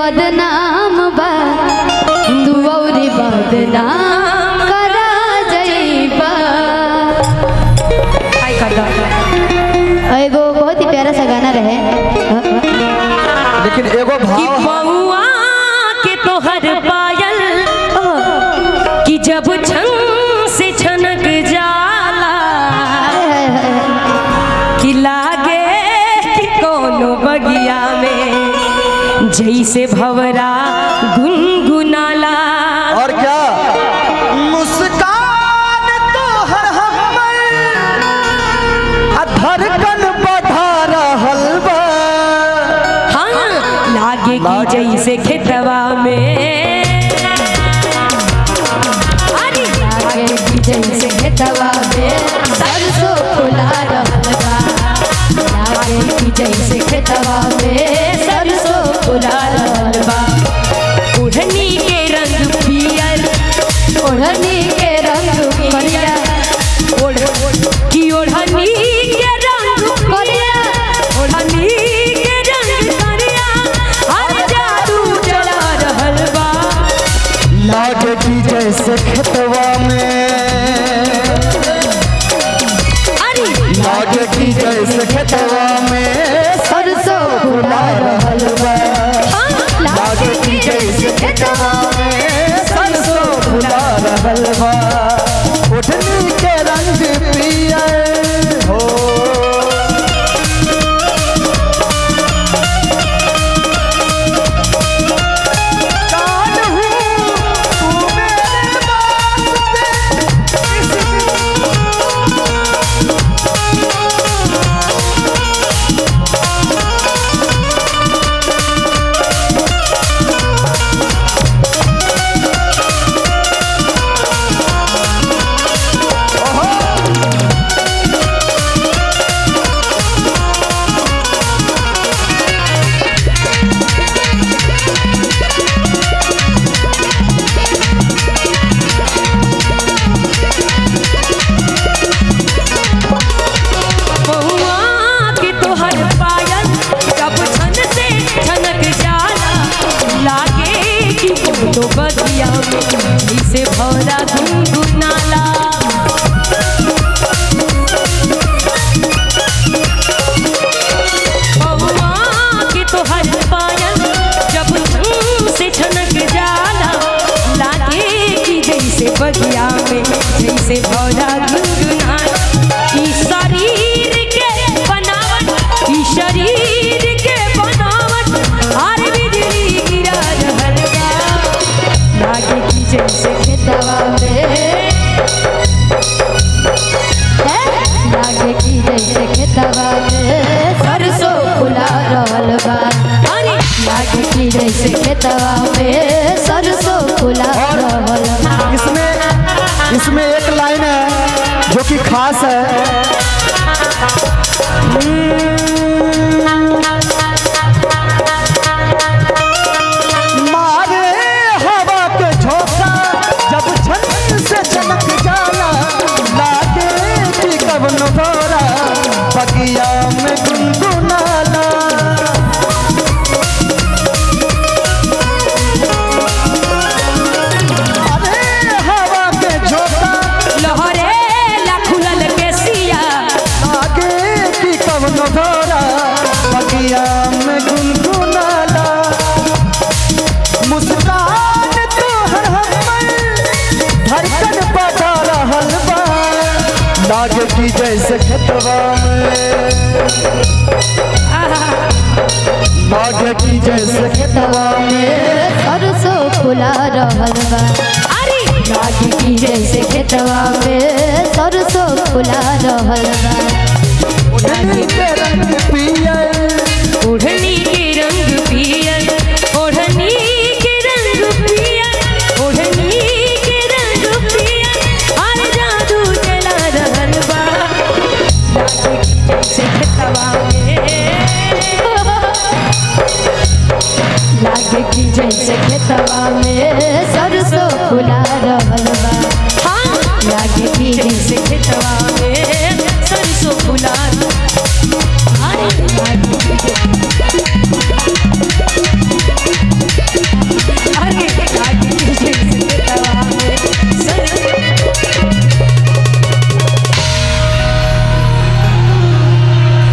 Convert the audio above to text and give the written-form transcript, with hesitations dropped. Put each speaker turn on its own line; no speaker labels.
बदनाम बा तू और बदनाम करा जइबा। एगो बहुत ही प्यारा सा गाना रहे,
लेकिन एगो भाव
के तोहर पायल कि जब छन से छनक जाला कि लागे कि कोनो बगिया में जैसे भवरा गुनगुनाला।
और क्या मुस्कान तो हर हमर धड़कन बढ़ा रहल बा।
हाँ लागे कि जैसे खेतवा में,
लागे कि जैसे खेतवा में सरसों फुला रहल बा। लागे कि जैसे खेतवा में सरसों फुला रहल बा।
ओढ़नी के रंग पियर,
ओढ़नी के रंग करिया,
कि ओढ़नी के रंग
करिया,
ओढ़नी के रंग करिया हर जादू चला रहल बा।
लागे कि जैसे खेतवा में, लागे कि जैसे खेतवा में
सरसों फुला रहल बा।
लागे कि जैसे खेतवा में सरसों फुला रहल बा। ओढ़नी के रंग पियर हो, कान हूँ तू मेरे
बहुआ के तोहर पायल कब छन से छनक जाला लागे कि कोनो बगिया में जैसे भौरा गुनगुनाला। बहुआ के तोहर पायल जब छन से छनक जाला लागे कि जैसे बगिया में जैसे भौरा गुनगुनाला। ई शरीर के बनावट, ई शरीर के बनावट हर बिजली गिरा रहल बा। लागे कि जैसे
खेतवा में, लागे कि जैसे खेतवा में सरसों फुला रहल बा।
अरे
लागे कि जैसे खेतवा में सरसों फुला रहल बा।
इसमें एक लाइन है जो कि खास है। मारे हवा के झोंका जब छन से चमक जाला लागे कि कवनो भौरा बगिया में गुनगुनाला। अरे हवा के झोंका
लहरे ला खुलल के सिया
लागे कि कवनो भौरा बगिया में गुनगुनाला। मुस्कान तो हर हमर धड़कन बढ़ा रहल बा। लागे कि जैसे खेतवा में, लागे कि जैसे खेतवा में
सरसों फुला रहल बा।
अरे
लागे कि जैसे खेतवा में सरसों फुला रहल बा।
ओढ़नी के रंग पियर